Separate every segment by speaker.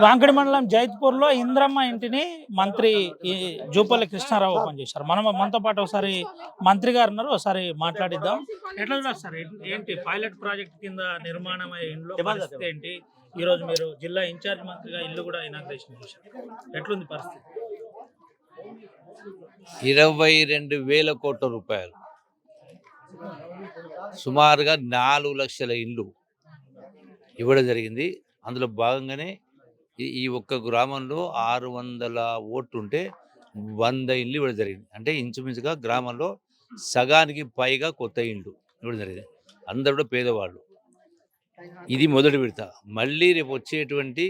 Speaker 1: వాంకడి మండలం జైత్పూర్లో ఇంద్రమ్మ ఇంటిని మంత్రి జూపల్లి కృష్ణారావు ఓపెన్ చేశారు. మనతో పాటు ఒకసారి మంత్రి గారు ఉన్నారు, ఒకసారి మాట్లాడిద్దాం. ఎట్లా ఉన్నారు సార్? ఏంటి పైలట్ ప్రాజెక్ట్ కింద నిర్మాణం ఇంట్లో పరిస్థితి ఏంటి? ఈరోజు మీరు జిల్లా ఇన్ఛార్జ్ మంత్రిగా ఇల్లు కూడా ఇనాగ్రేషన్ చేశారు. ఎట్లుంది పరిస్థితి?
Speaker 2: 22,000 కోట్ల రూపాయలు, సుమారుగా 4 లక్షల ఇండ్లు ఇవ్వడం జరిగింది. అందులో భాగంగానే ఈ ఒక్క గ్రామంలో 600 ఓట్లు ఉంటే 100 ఇండ్లు ఇవ్వడం జరిగింది. అంటే ఇంచుమించుగా గ్రామంలో సగానికి పైగా కొత్త ఇండ్లు ఇవ్వడం జరిగింది. అందరూ కూడా పేదవాళ్ళు. ఇది మొదటి విడత. మళ్ళీ రేపు వచ్చేటువంటి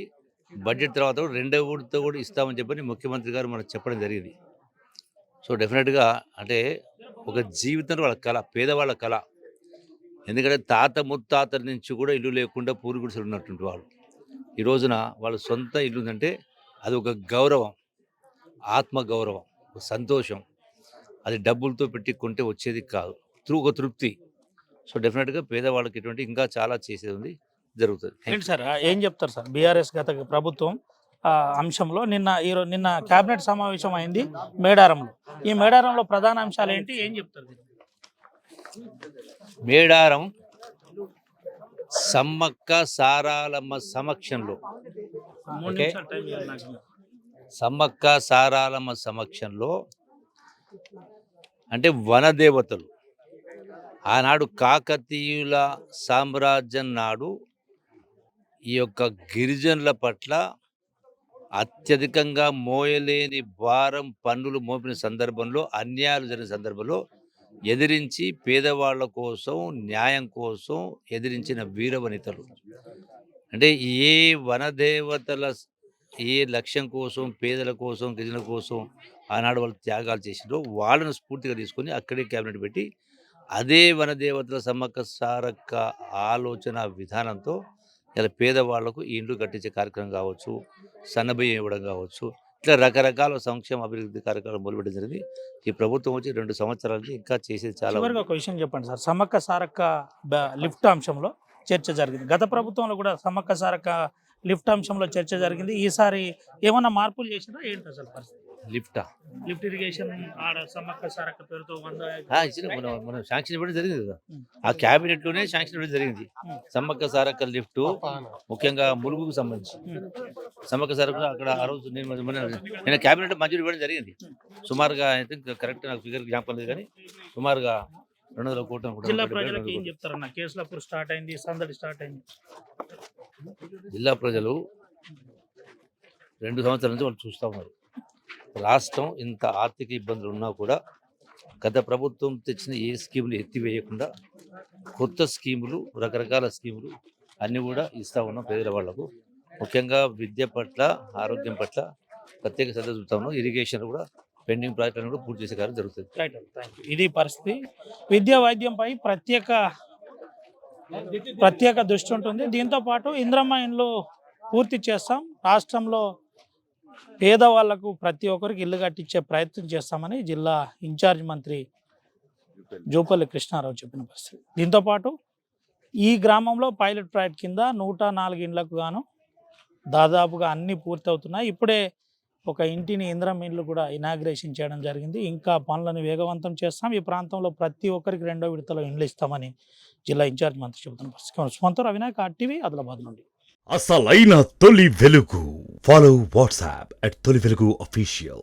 Speaker 2: బడ్జెట్ తర్వాత రెండవ విడత కూడా ఇస్తామని చెప్పని ముఖ్యమంత్రి గారు మనకు చెప్పడం జరిగింది. సో డెఫినెట్గా అంటే ఒక జీవితంలో వాళ్ళ కళ, పేదవాళ్ళ కళ. ఎందుకంటే తాత ముత్తాతల నుంచి కూడా ఇల్లు లేకుండా పూరి గుడిసెలు ఉన్నటువంటి వాళ్ళు ఈ రోజున వాళ్ళ సొంత ఇల్లు ఉందంటే అది ఒక గౌరవం, ఆత్మగౌరవం, ఒక సంతోషం. అది డబ్బులతో పెట్టి కొంటే వచ్చేది కాదు, ఒక తృప్తి. సో డెఫినెట్గా పేదవాళ్ళకి ఇటువంటి ఇంకా చాలా చేసేది ఉంది, జరుగుతుంది.
Speaker 1: ఏంటి సార్, ఏం చెప్తారు సార్? బీఆర్ఎస్ గత ప్రభుత్వం అంశంలో నిన్న కేబినెట్ సమావేశం అయింది మేడారంలో. ఈ మేడారంలో ప్రధాన అంశాలు ఏంటి, ఏం చెప్తారు?
Speaker 2: మేడారం సమ్మక్క సారాలమ్మ సమక్షంలో, సమ్మక్క సారాలమ్మ సమక్షంలో అంటే వనదేవతలు ఆనాడు కాకతీయుల సామ్రాజ్యం నాడు ఈ యొక్క గిరిజనుల పట్ల అత్యధికంగా మోయలేని భారం పన్నులు మోపిన సందర్భంలో, అన్యాయాలు జరిగిన సందర్భంలో ఎదిరించి పేదవాళ్ళ కోసం, న్యాయం కోసం ఎదిరించిన వీరవనితలు. అంటే ఏ వనదేవతల ఏ లక్ష్యం కోసం, పేదల కోసం, గిరిజనుల కోసం ఆనాడు వాళ్ళు త్యాగాలు చేసిండ్రో వాళ్ళను స్ఫూర్తిగా తీసుకొని అక్కడే క్యాబినెట్ పెట్టి అదే వనదేవతల సమ్మక్క సారక్క ఆలోచన విధానంతో ఇలా పేదవాళ్లకు ఇండ్లు కట్టించే కార్యక్రమం కావచ్చు, సన్నబియ్యం ఇవ్వడం కావచ్చు, ఇట్లా రకరకాల సంక్షేమ అభివృద్ధి కార్యక్రమాలు మొదలుపెట్టడం జరిగింది. ఈ ప్రభుత్వం వచ్చి 2 సంవత్సరాలకి ఇంకా చేసేది చాలా.
Speaker 1: ఒక విషయం చెప్పండి సార్, సమ్మక్క సారక్క లిఫ్ట్ అంశంలో చర్చ జరిగింది. గత ప్రభుత్వంలో కూడా సమ్మక్క సారక్క లిఫ్ట్ అంశంలో చర్చ జరిగింది. ఈసారి ఏమన్నా మార్పులు చేసినా ఏంటి అసలు పరిస్థితి?
Speaker 2: లిఫ్ట్
Speaker 1: ఇరిగేషన్ ఆడ సమ్మక్క సారక్క పేరుతో
Speaker 2: మనం శాంక్షన్ ఇవ్వడం జరిగింది కదా, ఆ క్యాబినెట్ లోనే శాంక్షన్ ఇవ్వడం జరిగింది. సమ్మక్క సారక్క లిఫ్ట్ ముఖ్యంగా ములుగుకు సంబంధించి సమ్మక్క సారక్క అక్కడ ఆ రోజు నేను క్యాబినెట్ మంజూరు ఇవ్వడం జరిగింది. సుమారుగా ఐ థింక్ కరెక్ట్ నాకు ఫిగర్ జ్ఞాపకం లేదు కానీ సుమారుగా 200 కోట్ల.
Speaker 1: జిల్లా ప్రజలకు ఏం చెప్తారన్న? కేసులప్పుడు స్టార్ట్ అయింది, సందడి స్టార్ట్ అయింది.
Speaker 2: జిల్లా ప్రజలు 2 సంవత్సరాల నుంచి వాళ్ళు చూస్తూ ఉన్నారు. రాష్ట్రం ఇంత ఆర్థిక ఇబ్బందులు ఉన్నా కూడా గత ప్రభుత్వం తెచ్చిన ఏ స్కీములు ఎత్తివేయకుండా కొత్త స్కీములు, రకరకాల స్కీములు అన్నీ కూడా ఇస్తూ ఉన్నాం పేదల వాళ్లకు. ముఖ్యంగా విద్య పట్ల, ఆరోగ్యం పట్ల ప్రత్యేక శ్రద్ధ చూస్తూ ఉన్నాం. ఇరిగేషన్ కూడా పెండింగ్ ప్రాజెక్టులను కూడా పూర్తి చేసే కార్యం జరుగుతుంది.
Speaker 1: ఇది పరిస్థితి. విద్యా వైద్యంపై ప్రత్యేక దృష్టి ఉంటుంది. దీంతో పాటు ఇంద్రమ్మ ఇండ్లు పూర్తి చేస్తాం, రాష్ట్రంలో పేదవాళ్లకు ప్రతి ఒక్కరికి ఇల్లు కట్టించే ప్రయత్నం చేస్తామని జిల్లా ఇన్ఛార్జ్ మంత్రి జూపల్లి కృష్ణారావు చెప్పిన పరిస్థితి. దీంతోపాటు ఈ గ్రామంలో పైలట్ ప్రాజెక్ట్ కింద 104 ఇండ్లకు గాను దాదాపుగా అన్నీ పూర్తవుతున్నాయి. ఇప్పుడే ఒక ఇంటిని ఇంద్రమ్మ ఇండ్లు కూడా ఇనాగ్రేషన్ చేయడం జరిగింది. ఇంకా పనులను వేగవంతం చేస్తాం. ఈ ప్రాంతంలో ప్రతి ఒక్కరికి 2వ విడతలో ఇండ్లు ఇస్తామని జిల్లా ఇన్ఛార్జ్ మంత్రి చెబుతున్న పరిస్థితి. స్వంత అవినాయక్, RTV, ఆదిలాబాద్ నుండి.
Speaker 3: అసలైన తొలి వెలుగు. ఫాలో వాట్సాప్ @తొలి వెలుగు official.